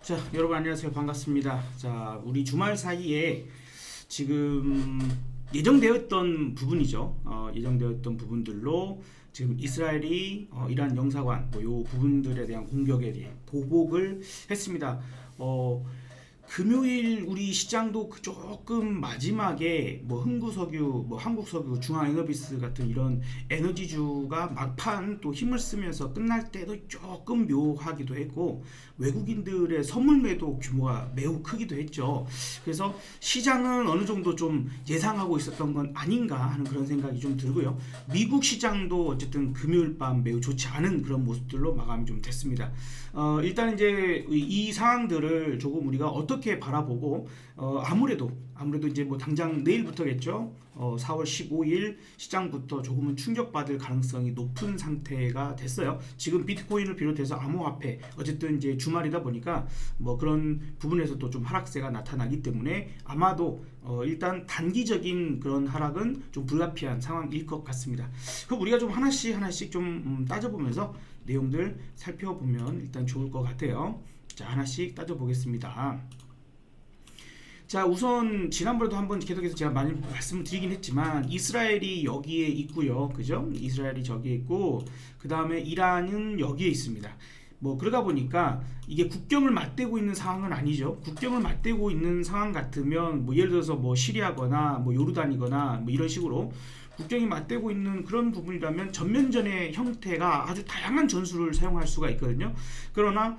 자, 여러분 안녕하세요. 반갑습니다. 자, 우리 주말 사이에 지금 예정되었던 부분이죠. 예정되었던 부분들로 지금 이스라엘이 이란 영사관 요 부분들에 대한 공격에 대해 보복을 했습니다. 금요일 우리 시장도 조금 마지막에 뭐 흥구석유, 뭐 한국석유, 중앙에너비스 같은 이런 에너지주가 막판 또 힘을 쓰면서 끝날 때도 조금 묘하기도 했고 외국인들의 선물 매도 규모가 매우 크기도 했죠. 그래서 시장은 어느 정도 좀 예상하고 있었던 건 아닌가 하는 그런 생각이 좀 들고요. 미국 시장도 어쨌든 금요일 밤 매우 좋지 않은 그런 모습들로 마감이 좀 됐습니다. 일단 이제 이 상황들을 조금 우리가 어떻게 바라보고 아무래도 이제 뭐 당장 내일부터겠죠. 4월 15일 시장부터 조금은 충격받을 가능성이 높은 상태가 됐어요. 지금 비트코인을 비롯해서 암호화폐 어쨌든 이제 주말이다 보니까 뭐 그런 부분에서도 좀 하락세가 나타나기 때문에 아마도 일단 단기적인 그런 하락은 좀 불가피한 상황일 것 같습니다. 그럼 우리가 좀 하나씩 좀 따져보면서 내용들 살펴보면 일단 좋을 것 같아요. 자, 하나씩 따져보겠습니다. 자, 우선 지난번에도 한번 계속해서 제가 많이 말씀을 드리긴 했지만 이스라엘이 여기에 있고요. 그죠? 이스라엘이 저기에 있고 그 다음에 이란은 여기에 있습니다. 뭐 그러다 보니까 이게 국경을 맞대고 있는 상황은 아니죠. 국경을 맞대고 있는 상황 같으면 뭐 예를 들어서 뭐 시리아거나 뭐 요르단이거나 뭐 이런 식으로 국경이 맞대고 있는 그런 부분이라면 전면전의 형태가 아주 다양한 전술을 사용할 수가 있거든요. 그러나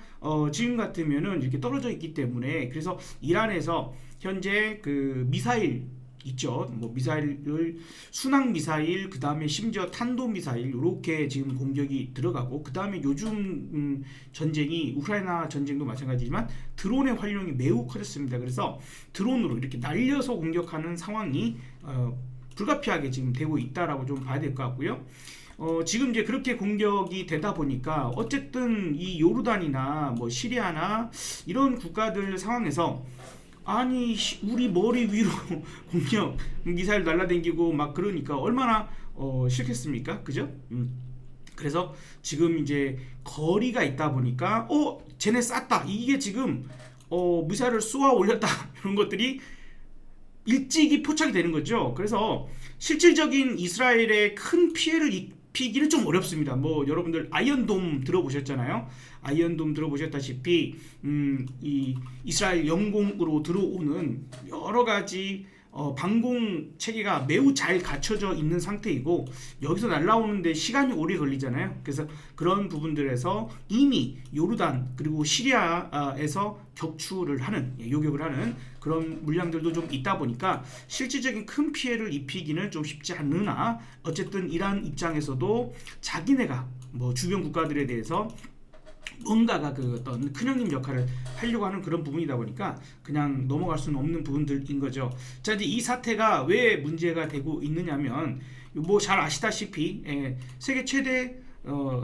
지금 같으면은 이렇게 떨어져 있기 때문에 그래서 이란에서 현재 그 미사일 있죠. 뭐 미사일을 순항 미사일 그 다음에 심지어 탄도 미사일 이렇게 지금 공격이 들어가고 그 다음에 요즘 전쟁이 우크라이나 전쟁도 마찬가지지만 드론의 활용이 매우 커졌습니다. 그래서 드론으로 이렇게 날려서 공격하는 상황이 불가피하게 지금 되고 있다라고 좀 봐야 될 것 같고요. 지금 이제 그렇게 공격이 되다 보니까 어쨌든 이 요르단이나 뭐 시리아나 이런 국가들 상황에서 아니 우리 머리 위로 공격 미사일 날라댕기고 막 그러니까 얼마나 싫겠습니까? 그죠? 그래서 지금 이제 거리가 있다 보니까 쟤네 쐈다 이게 지금 미사일을 쏘아 올렸다 이런 것들이 일찍이 포착이 되는 거죠. 그래서 실질적인 이스라엘의 큰 피해를 입히기는 좀 어렵습니다. 뭐 여러분들 아이언돔 들어보셨잖아요. 아이언돔 들어보셨다시피 이 이스라엘 영공으로 들어오는 여러 가지 방공 체계가 매우 잘 갖춰져 있는 상태이고 여기서 날라오는데 시간이 오래 걸리잖아요. 그래서 그런 부분들에서 이미 요르단 그리고 시리아에서 격추를 하는 요격을 하는 그런 물량들도 좀 있다 보니까 실질적인 큰 피해를 입히기는 좀 쉽지 않으나 어쨌든 이란 입장에서도 자기네가 뭐 주변 국가들에 대해서 뭔가가 그 어떤 큰형님 역할을 하려고 하는 그런 부분이다 보니까 그냥 넘어갈 수는 없는 부분들인 거죠. 자, 이제 이 사태가 왜 문제가 되고 있느냐면 뭐 잘 아시다시피 세계 최대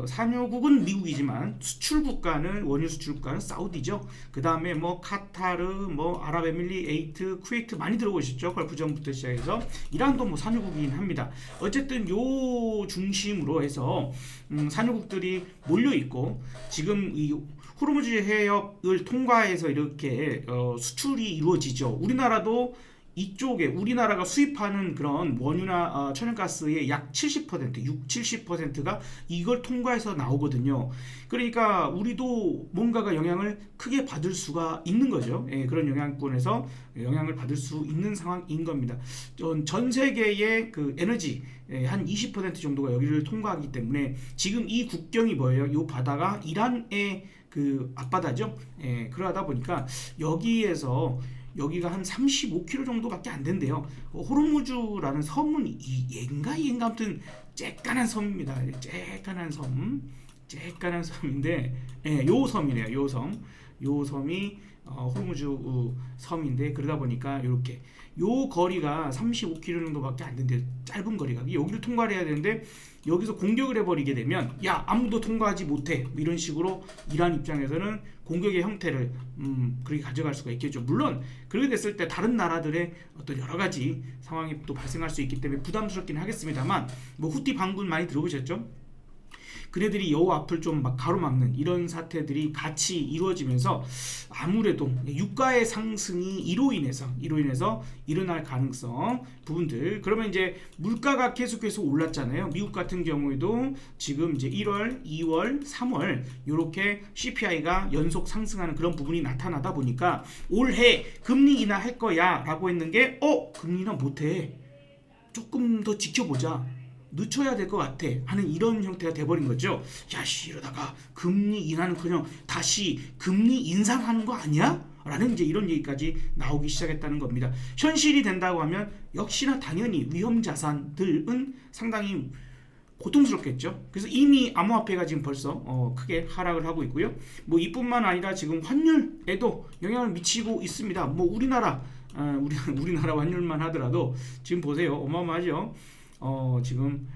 산유국은 미국이지만 수출 국가는 원유 수출 국가는 사우디죠. 그 다음에 뭐 카타르, 뭐 아랍에밀리에이트, 쿠웨이트 많이 들어보셨죠? 걸프전부터 시작해서 이란도 뭐 산유국이긴 합니다. 어쨌든 요 중심으로 해서 산유국들이 몰려 있고 지금 이 호르무즈 해협을 통과해서 이렇게 수출이 이루어지죠. 우리나라도 이쪽에 우리나라가 수입하는 그런 원유나 천연가스의 약 70%, 70%가 이걸 통과해서 나오거든요. 그러니까 우리도 뭔가가 영향을 크게 받을 수가 있는 거죠. 그런 영향권에서 영향을 받을 수 있는 상황인 겁니다. 전 세계의 그 에너지 한 20% 정도가 여기를 통과하기 때문에 지금 이 국경이 뭐예요? 이 바다가 이란의 그 앞바다죠. 그러다 보니까 여기가 한 35km 정도밖에 안 된대요. 호르무즈라는 섬은 얘인가 아무튼 쬐깐한 섬입니다. 쬐깐한 섬인데 요 섬이네요. 요 섬이 호르무즈 섬인데 그러다 보니까 이렇게 요 거리가 35km 정도밖에 안 된대. 짧은 거리가 여기를 통과를 해야 되는데 여기서 공격을 해버리게 되면 야 아무도 통과하지 못해 이런 식으로 이란 입장에서는 공격의 형태를 그렇게 가져갈 수가 있겠죠. 물론 그렇게 됐을 때 다른 나라들의 어떤 여러 가지 상황이 또 발생할 수 있기 때문에 부담스럽긴 하겠습니다만 뭐 후티 반군 많이 들어보셨죠? 그네들이 여우 앞을 좀 막 가로막는 이런 사태들이 같이 이루어지면서 아무래도 유가의 상승이 이로 인해서 일어날 가능성 부분들. 그러면 이제 물가가 계속해서 올랐잖아요. 미국 같은 경우에도 지금 이제 1월, 2월, 3월 이렇게 CPI가 연속 상승하는 그런 부분이 나타나다 보니까 올해 금리 인하할 거야라고 했는 게 금리 인하 못해. 조금 더 지켜보자. 늦춰야 될 것 같아 하는 이런 형태가 돼버린 거죠. 야씨, 이러다가 금리 인하는커녕 다시 금리 인상하는 거 아니야? 라는 이제 이런 얘기까지 나오기 시작했다는 겁니다. 현실이 된다고 하면 역시나 당연히 위험 자산들은 상당히 고통스럽겠죠. 그래서 이미 암호화폐가 지금 벌써 크게 하락을 하고 있고요. 뭐 이뿐만 아니라 지금 환율에도 영향을 미치고 있습니다. 뭐 우리나라 환율만 하더라도 지금 보세요, 어마어마하죠. 지금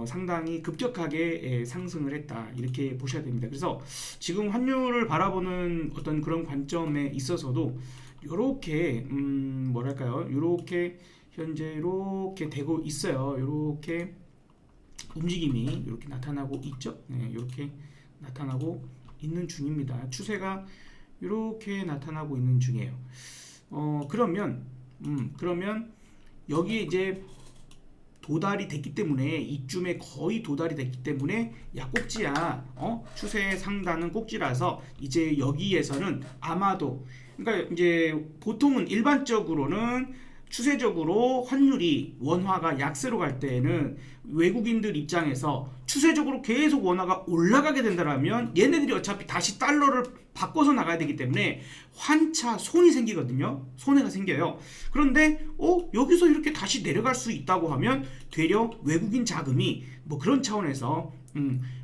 상당히 급격하게 상승을 했다, 이렇게 보셔야 됩니다. 그래서 지금 환율을 바라보는 어떤 그런 관점에 있어서도 요렇게 뭐랄까요, 요렇게 현재 이렇게 되고 있어요. 요렇게 움직임이 이렇게 나타나고 있죠. 네, 이렇게 나타나고 있는 중입니다. 추세가 이렇게 나타나고 있는 중이에요. 그러면 여기 이제 도달이 됐기 때문에, 이쯤에 거의 도달이 됐기 때문에 야 꼭지야, 추세 상단은 꼭지라서 이제 여기에서는 아마도, 그러니까 이제 보통은 일반적으로는 추세적으로 환율이 원화가 약세로 갈 때에는 외국인들 입장에서 추세적으로 계속 원화가 올라가게 된다면 얘네들이 어차피 다시 달러를 바꿔서 나가야 되기 때문에 환차 손이 생기거든요. 손해가 생겨요. 그런데 여기서 이렇게 다시 내려갈 수 있다고 하면 되려 외국인 자금이 뭐 그런 차원에서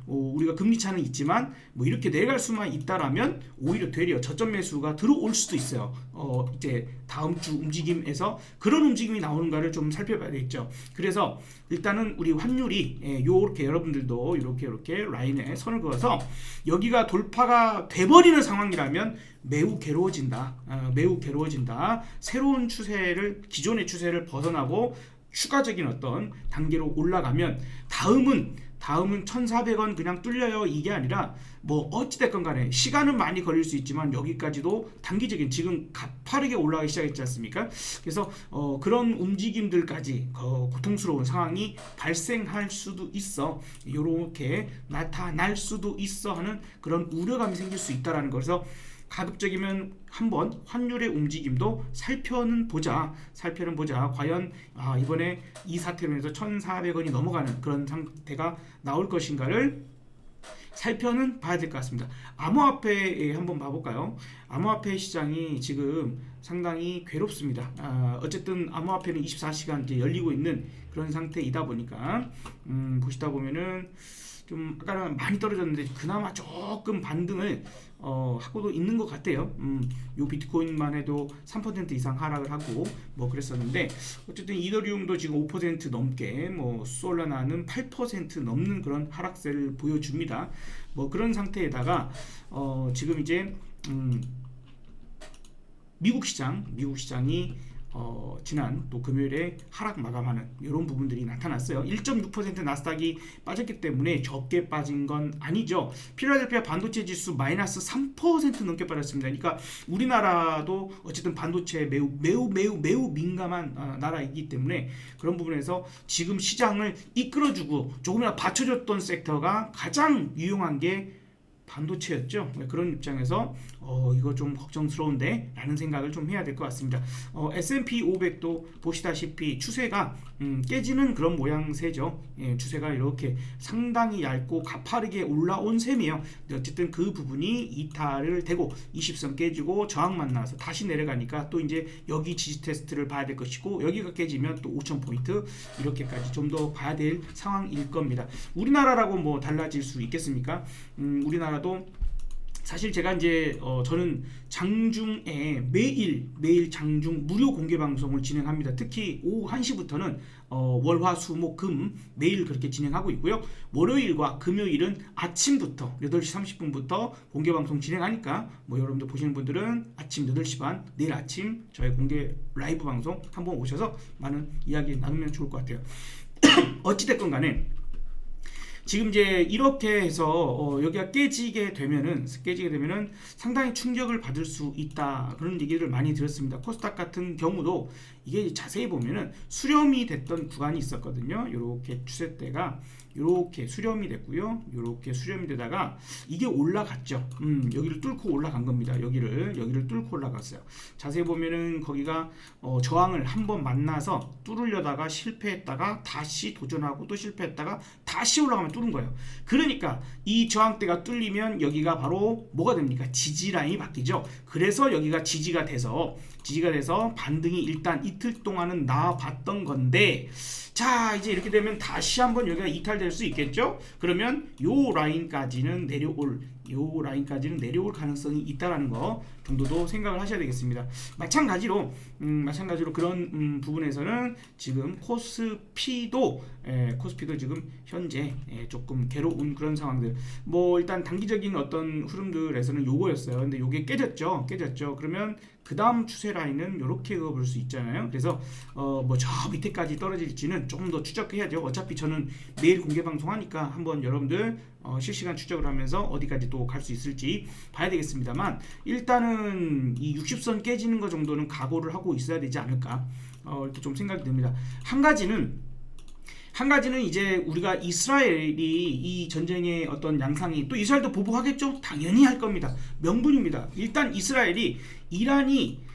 우리가 금리 차는 있지만 뭐 이렇게 내려갈 수만 있다라면 오히려 되려 저점 매수가 들어올 수도 있어요. 이제 다음 주 움직임에서 그런 움직임이 나오는가를 좀 살펴봐야 되겠죠. 그래서 일단은 우리 환율이 요렇게 여러분들도 이렇게 라인에 선을 그어서 여기가 돌파가 돼버리는 상황이라면 매우 괴로워진다. 새로운 추세를, 기존의 추세를 벗어나고 추가적인 어떤 단계로 올라가면 다음은 1,400원 그냥 뚫려요, 이게 아니라 뭐 어찌됐건 간에 시간은 많이 걸릴 수 있지만 여기까지도 단기적인, 지금 가파르게 올라가기 시작했지 않습니까? 그래서 그런 움직임들까지 고통스러운 상황이 발생할 수도 있어, 요렇게 나타날 수도 있어 하는 그런 우려감이 생길 수 있다라는 거. 그래서 가급적이면 한번 환율의 움직임도 살펴는 보자. 과연 이번에 이 사태로 인해서 1,400원이 넘어가는 그런 상태가 나올 것인가를 살펴는 봐야 될 것 같습니다. 암호화폐 한번 봐볼까요? 암호화폐 시장이 지금 상당히 괴롭습니다. 어쨌든 암호화폐는 24시간 이제 열리고 있는 그런 상태이다 보니까 보시다 보면은 좀 아까는 많이 떨어졌는데 그나마 조금 반등을 하고도 있는 것 같아요. 요 비트코인만 해도 3% 이상 하락을 하고 뭐 그랬었는데, 어쨌든 이더리움도 지금 5% 넘게, 뭐 솔라나는 8% 넘는 그런 하락세를 보여줍니다. 뭐 그런 상태에다가 지금 이제 미국 시장이 지난 또 금요일에 하락 마감하는 이런 부분들이 나타났어요. 1.6% 나스닥이 빠졌기 때문에 적게 빠진 건 아니죠. 필라델피아 반도체 지수 마이너스 3% 넘게 빠졌습니다. 그러니까 우리나라도 어쨌든 반도체에 매우 민감한 나라이기 때문에 그런 부분에서 지금 시장을 이끌어주고 조금이라도 받쳐줬던 섹터가 가장 유용한 게 반도체였죠. 그런 입장에서 이거 좀 걱정스러운데 라는 생각을 좀 해야 될 것 같습니다. S&P 500도 보시다시피 추세가 깨지는 그런 모양새죠. 추세가 이렇게 상당히 얇고 가파르게 올라온 셈이에요. 어쨌든 그 부분이 이탈을 되고 20선 깨지고 저항 만나서 다시 내려가니까 또 이제 여기 지지 테스트를 봐야 될 것이고, 여기가 깨지면 또 5,000포인트 이렇게까지 좀 더 봐야 될 상황일 겁니다. 우리나라라고 뭐 달라질 수 있겠습니까? 우리나라도 사실 제가 이제 저는 장중에 매일 장중 무료 공개 방송을 진행합니다. 특히 오후 1시부터는 월화수목금 매일 그렇게 진행하고 있고요. 월요일과 금요일은 아침부터 8시 30분부터 공개 방송 진행하니까 뭐 여러분들 보시는 분들은 아침 8시 반 내일 아침 저희 공개 라이브 방송 한번 오셔서 많은 이야기 나누면 좋을 것 같아요. 어찌됐건 간에 지금 이제 이렇게 해서 여기가 깨지게 되면은 상당히 충격을 받을 수 있다 그런 얘기를 많이 들었습니다. 코스닥 같은 경우도 이게 자세히 보면은 수렴이 됐던 구간이 있었거든요. 이렇게 추세대가 이렇게 수렴이 됐고요. 이렇게 수렴이 되다가 이게 올라갔죠. 여기를 뚫고 올라간 겁니다. 여기를 뚫고 올라갔어요. 자세히 보면은 거기가 저항을 한번 만나서 뚫으려다가 실패했다가 다시 도전하고 또 실패했다가 다시 올라가면 뚫은 거예요. 그러니까 이 저항대가 뚫리면 여기가 바로 뭐가 됩니까? 지지 라인이 바뀌죠. 그래서 여기가 지지가 돼서 반등이 일단 이틀 동안은 나와봤던 건데, 자 이제 이렇게 되면 다시 한번 여기가 이탈될 수 있겠죠. 그러면 요 라인까지는 내려올 가능성이 있다라는 거 정도도 생각을 하셔야 되겠습니다. 마찬가지로 그런 부분에서는 지금 코스피도 지금 현재 조금 괴로운 그런 상황들. 뭐 일단 단기적인 어떤 흐름들에서는 요거였어요. 근데 요게 깨졌죠. 그러면 그 다음 추세 라인은 이렇게 그어볼 수 있잖아요. 그래서 뭐 저 밑에까지 떨어질지는 조금 더 추적해야죠. 어차피 저는 매일 공개 방송하니까 한번 여러분들 실시간 추적을 하면서 어디까지 또 갈 수 있을지 봐야 되겠습니다만, 일단은 이 60선 깨지는 거 정도는 각오를 하고 있어야 되지 않을까 이렇게 좀 생각이 듭니다. 한 가지는 이제 우리가 이스라엘이 이 전쟁의 어떤 양상이, 또 이스라엘도 보복하겠죠? 당연히 할 겁니다. 명분입니다. 일단 이란이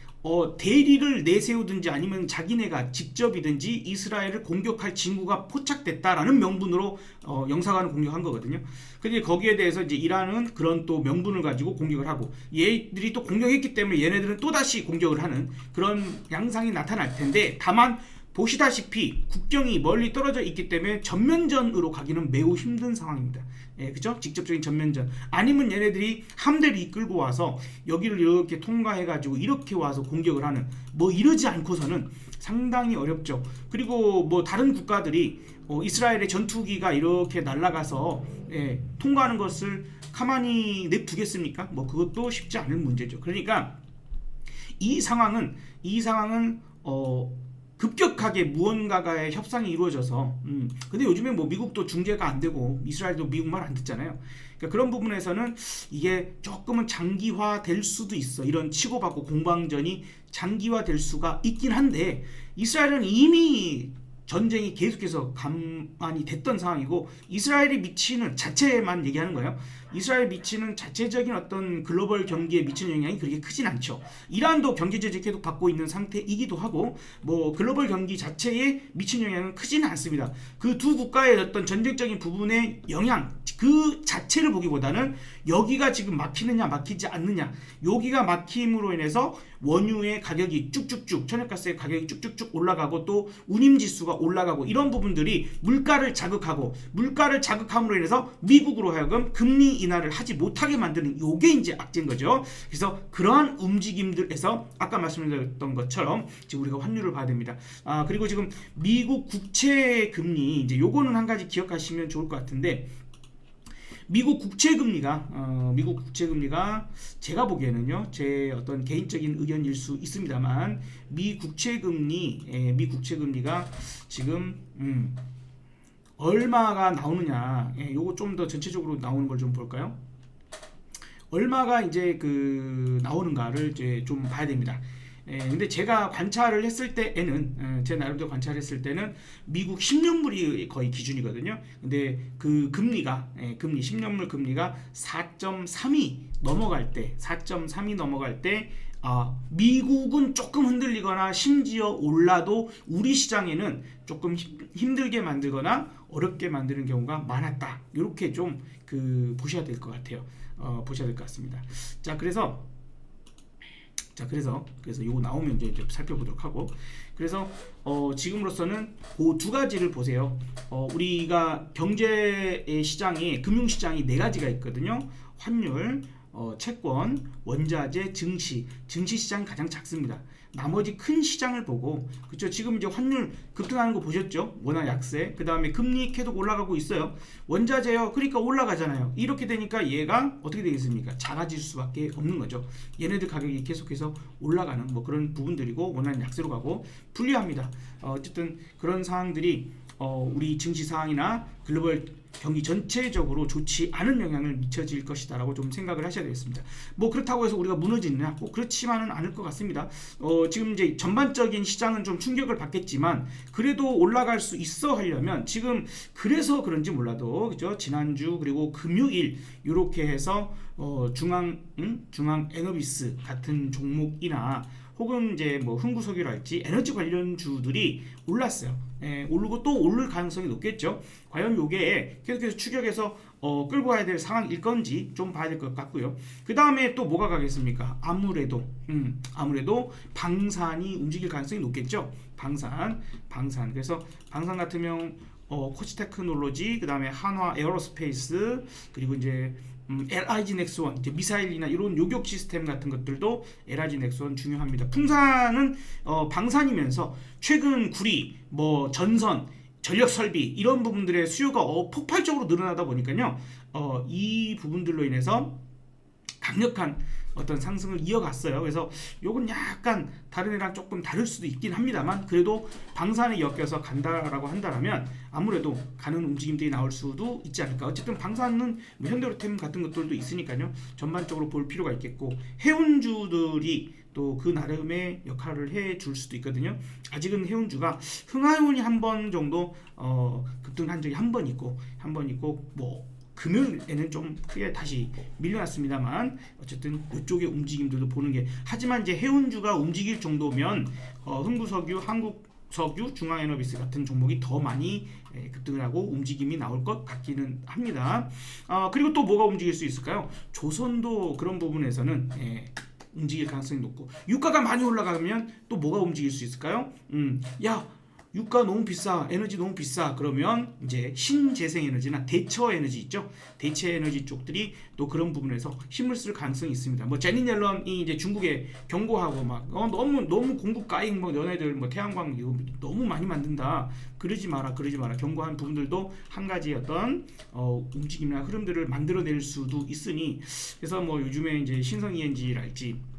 대리를 내세우든지 아니면 자기네가 직접이든지 이스라엘을 공격할 징후가 포착됐다라는 명분으로 영사관을 공격한 거거든요. 근데 거기에 대해서 이제 이란은 그런 또 명분을 가지고 공격을 하고, 얘들이 또 공격했기 때문에 얘네들은 또 다시 공격을 하는 그런 양상이 나타날 텐데, 다만 보시다시피 국경이 멀리 떨어져 있기 때문에 전면전으로 가기는 매우 힘든 상황입니다. 그죠? 직접적인 전면전. 아니면 얘네들이 함대를 이끌고 와서 여기를 이렇게 통과해가지고 이렇게 와서 공격을 하는, 뭐 이러지 않고서는 상당히 어렵죠. 그리고 뭐 다른 국가들이 이스라엘의 전투기가 이렇게 날아가서 통과하는 것을 가만히 냅두겠습니까? 뭐 그것도 쉽지 않은 문제죠. 그러니까 이 상황은 급격하게 무언가가의 협상이 이루어져서 근데 요즘에 뭐 미국도 중재가 안 되고 이스라엘도 미국 말 안 듣잖아요. 그러니까 그런 부분에서는 이게 조금은 장기화될 수도 있어. 이런 치고받고 공방전이 장기화될 수가 있긴 한데, 이스라엘은 이미 전쟁이 계속해서 가만히 됐던 상황이고, 이스라엘이 미치는 자체만 얘기하는 거예요. 이스라엘 미치는 자체적인 어떤 글로벌 경기에 미치는 영향이 그렇게 크진 않죠. 이란도 경제 제재 계속 받고 있는 상태이기도 하고, 뭐 글로벌 경기 자체에 미치는 영향은 크지는 않습니다. 그 두 국가의 어떤 전쟁적인 부분의 영향 그 자체를 보기보다는 여기가 지금 막히느냐 막히지 않느냐, 여기가 막힘으로 인해서 원유의 가격이 쭉쭉쭉, 천연가스의 가격이 쭉쭉쭉 올라가고 또 운임지수가 올라가고, 이런 부분들이 물가를 자극함으로 인해서 미국으로 하여금 금리 인하를 하지 못하게 만드는, 요게 이제 악재인 거죠. 그래서 그러한 움직임들에서 아까 말씀드렸던 것처럼 지금 우리가 환율을 봐야 됩니다. 그리고 지금 미국 국채 금리, 이제 요거는 한 가지 기억하시면 좋을 것 같은데, 미국 국채 금리가 제가 보기에는요, 제 어떤 개인적인 의견일 수 있습니다만, 미 국채 금리가 지금 얼마가 나오느냐, 요거 좀 더 전체적으로 나오는 걸 좀 볼까요? 얼마가 이제 나오는가를 이제 좀 봐야 됩니다. 근데 제가 관찰을 했을 때에는, 제 나름대로 관찰했을 때는 미국 10년물이 거의 기준이거든요. 근데 그 금리가 10년물 금리가 4.3이 넘어갈 때 미국은 조금 흔들리거나 심지어 올라도 우리 시장에는 조금 힘들게 만들거나 어렵게 만드는 경우가 많았다. 이렇게 좀 보셔야 될 것 같아요. 보셔야 될 것 같습니다. 그래서 이거 나오면 이제 살펴보도록 하고, 그래서 지금으로서는 그 두 가지를 보세요. 우리가 경제의 시장이, 금융시장이 네 가지가 있거든요. 환율, 채권, 원자재, 증시 시장이 가장 작습니다. 나머지 큰 시장을 보고, 그렇죠? 지금 이제 환율 급등하는 거 보셨죠? 원화 약세. 그 다음에 금리 계속 올라가고 있어요. 원자재요. 그러니까 올라가잖아요. 이렇게 되니까 얘가 어떻게 되겠습니까? 작아질 수밖에 없는 거죠. 얘네들 가격이 계속해서 올라가는 뭐 그런 부분들이고, 원화는 약세로 가고 불리합니다. 어쨌든 그런 상황들이 우리 증시 상황이나 글로벌 경기 전체적으로 좋지 않은 영향을 미쳐질 것이다라고 좀 생각을 하셔야 되겠습니다. 뭐 그렇다고 해서 우리가 무너지느냐? 꼭 그렇지만은 않을 것 같습니다. 지금 이제 전반적인 시장은 좀 충격을 받겠지만 그래도 올라갈 수 있어 하려면 지금 그래서 그런지 몰라도 그죠? 지난주 그리고 금요일 이렇게 해서 중앙 에너비스 같은 종목이나 혹은 이제 뭐 흥구석유랄지 에너지 관련 주들이 올랐어요. 오르고 또 오를 가능성이 높겠죠. 과연 요게 계속해서 추격해서 끌고 가야 될 상황일 건지 좀 봐야 될 것 같고요. 그 다음에 또 뭐가 가겠습니까? 아무래도 방산이 움직일 가능성이 높겠죠. 방산. 그래서 방산 같으면 코치테크놀로지, 그 다음에 한화 에어로스페이스, 그리고 이제 LIG 넥스원, 이제 미사일이나 이런 요격 시스템 같은 것들도 LIG 넥스원 중요합니다. 풍산은 방산이면서 최근 구리, 뭐 전선, 전력 설비 이런 부분들의 수요가 폭발적으로 늘어나다 보니까요. 이 부분들로 인해서 강력한 어떤 상승을 이어갔어요. 그래서 요건 약간 다른 애랑 조금 다를 수도 있긴 합니다만 그래도 방산에 엮여서 간다라고 한다면 아무래도 가는 움직임들이 나올 수도 있지 않을까. 어쨌든 방산은 뭐 현대로템 같은 것들도 있으니까요. 전반적으로 볼 필요가 있겠고 해운주들이 또 그 나름의 역할을 해줄 수도 있거든요. 아직은 해운주가 흥하해운이 한 번 정도 급등한 적이 한 번 있고 뭐 금요일에는 좀 크게 다시 밀려났습니다만 어쨌든 이쪽의 움직임들도 보는 게 하지만 이제 해운주가 움직일 정도면 흥구석유, 한국석유, 중앙에너비스 같은 종목이 더 많이 급등을 하고 움직임이 나올 것 같기는 합니다. 그리고 또 뭐가 움직일 수 있을까요? 조선도 그런 부분에서는 움직일 가능성이 높고 유가가 많이 올라가면 또 뭐가 움직일 수 있을까요? 유가 너무 비싸, 에너지 너무 비싸. 그러면 이제 신재생에너지나 대처에너지 있죠. 대체에너지 쪽들이 또 그런 부분에서 힘을 쓸 가능성이 있습니다. 뭐 제니 옐런이 이제 중국에 경고하고 막 너무 공급 까잉 뭐 너네들 뭐 태양광 이거 너무 많이 만든다. 그러지 마라 경고한 부분들도 한 가지 어떤 움직임이나 흐름들을 만들어낼 수도 있으니 그래서 뭐 요즘에 이제 신성 ENG랄지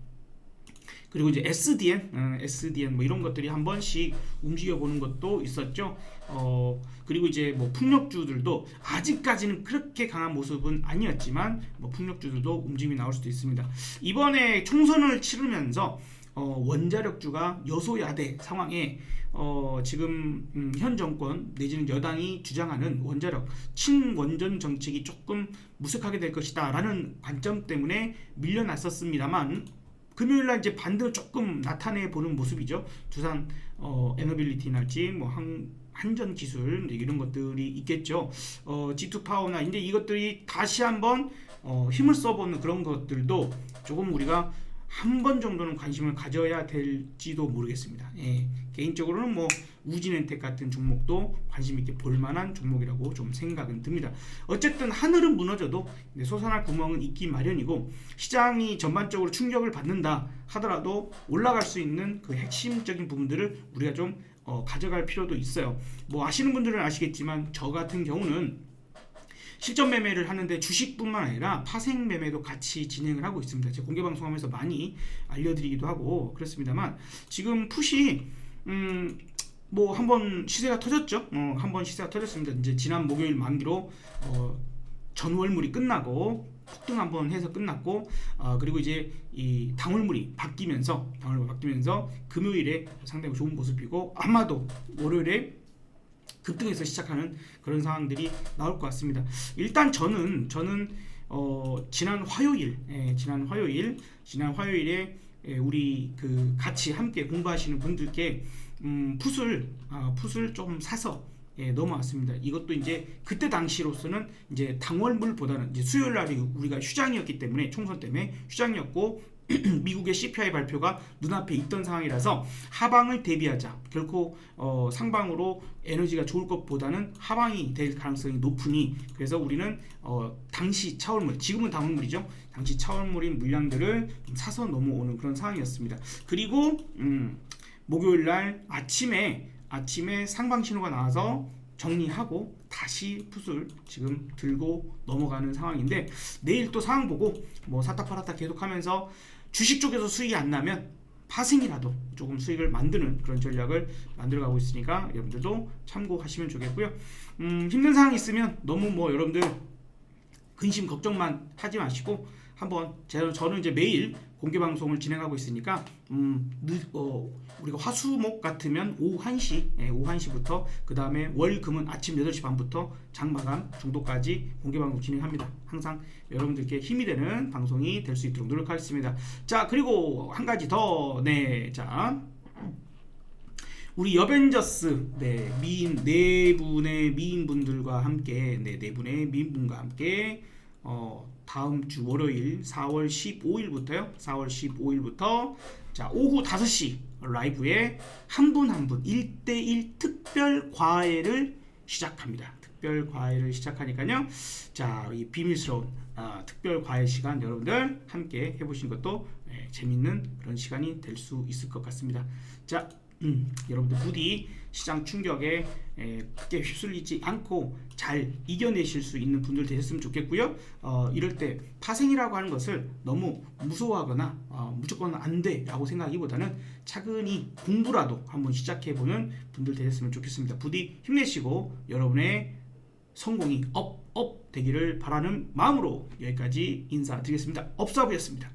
그리고 이제 SDN 뭐 이런 것들이 한 번씩 움직여 보는 것도 있었죠. 그리고 이제 뭐 풍력주들도 아직까지는 그렇게 강한 모습은 아니었지만 뭐 풍력주들도 움직임이 나올 수도 있습니다. 이번에 총선을 치르면서 원자력주가 여소야대 상황에 지금 현 정권 내지는 여당이 주장하는 원자력 친원전 정책이 조금 무색하게 될 것이다라는 관점 때문에 밀려났었습니다만 금요일날 이제 반대로 조금 나타내 보는 모습이죠. 두산 에너빌리티랄지 뭐 한전 기술 이런 것들이 있겠죠. G2 파워나 이제 이것들이 다시 한번 힘을 써보는 그런 것들도 조금 우리가 한 번 정도는 관심을 가져야 될지도 모르겠습니다. 개인적으로는 뭐 우진엔텍 같은 종목도 관심 있게 볼만한 종목이라고 좀 생각은 듭니다. 어쨌든 하늘은 무너져도 솟아날 구멍은 있기 마련이고 시장이 전반적으로 충격을 받는다 하더라도 올라갈 수 있는 그 핵심적인 부분들을 우리가 좀 가져갈 필요도 있어요. 뭐 아시는 분들은 아시겠지만 저 같은 경우는 실전 매매를 하는데 주식뿐만 아니라 파생 매매도 같이 진행을 하고 있습니다. 제가 공개 방송하면서 많이 알려드리기도 하고 그렇습니다만 지금 풋이 뭐 한번 시세가 터졌죠. 한번 시세가 터졌습니다. 이제 지난 목요일 만기로 전월물이 끝나고 폭등 한번 해서 끝났고 그리고 이제 이 당월물이 바뀌면서 금요일에 상당히 좋은 모습이고 아마도 월요일에 급등해서 시작하는 그런 상황들이 나올 것 같습니다. 일단 저는 지난 화요일에 우리 그 같이 함께 공부하시는 분들께 풋을 좀 사서 넘어왔습니다. 이것도 이제 그때 당시로서는 이제 당월물보다는 이제 수요일 날이 우리가 휴장이었기 때문에 총선 때문에 휴장이었고 미국의 CPI 발표가 눈앞에 있던 상황이라서 하방을 대비하자. 결코 상방으로 에너지가 좋을 것보다는 하방이 될 가능성이 높으니 그래서 우리는 당시 차월물, 지금은 당월물이죠. 당시 차월물인 물량들을 좀 사서 넘어오는 그런 상황이었습니다. 그리고 목요일날 아침에 상방 신호가 나와서 정리하고 다시 풋을 지금 들고 넘어가는 상황인데 내일 또 상황 보고 뭐 샀다 팔았다 계속하면서 주식 쪽에서 수익이 안 나면 파생이라도 조금 수익을 만드는 그런 전략을 만들어가고 있으니까 여러분들도 참고하시면 좋겠고요. 힘든 상황 있으면 너무 뭐 여러분들 근심 걱정만 하지 마시고 한번 저는 이제 매일 공개 방송을 진행하고 있으니까 우리가 화수목 같으면 오후 1시 오후 1시부터 그 다음에 월금은 아침 8시 반부터 장마감 정도까지 공개 방송 진행합니다. 항상 여러분들께 힘이 되는 방송이 될 수 있도록 노력하겠습니다. 자, 그리고 한 가지 더 자 우리 여벤져스 네 분의 미인분들과 함께 네 분의 미인분과 함께 다음 주 월요일 4월 15일부터요. 4월 15일부터 자 오후 5시 라이브에 한 분 한 분 1대1 특별 과외를 시작합니다. 특별 과외를 시작하니까요. 자, 이 비밀스러운 특별 과외 시간 여러분들 함께 해보신 것도 재밌는 그런 시간이 될 수 있을 것 같습니다. 자, 여러분들 부디 시장 충격에 크게 휩쓸리지 않고 잘 이겨내실 수 있는 분들 되셨으면 좋겠고요. 이럴 때 파생이라고 하는 것을 너무 무서워하거나 무조건 안 돼라고 생각하기보다는 차근히 공부라도 한번 시작해보는 분들 되셨으면 좋겠습니다. 부디 힘내시고 여러분의 성공이 업 되기를 바라는 마음으로 여기까지 인사드리겠습니다. 업사부였습니다.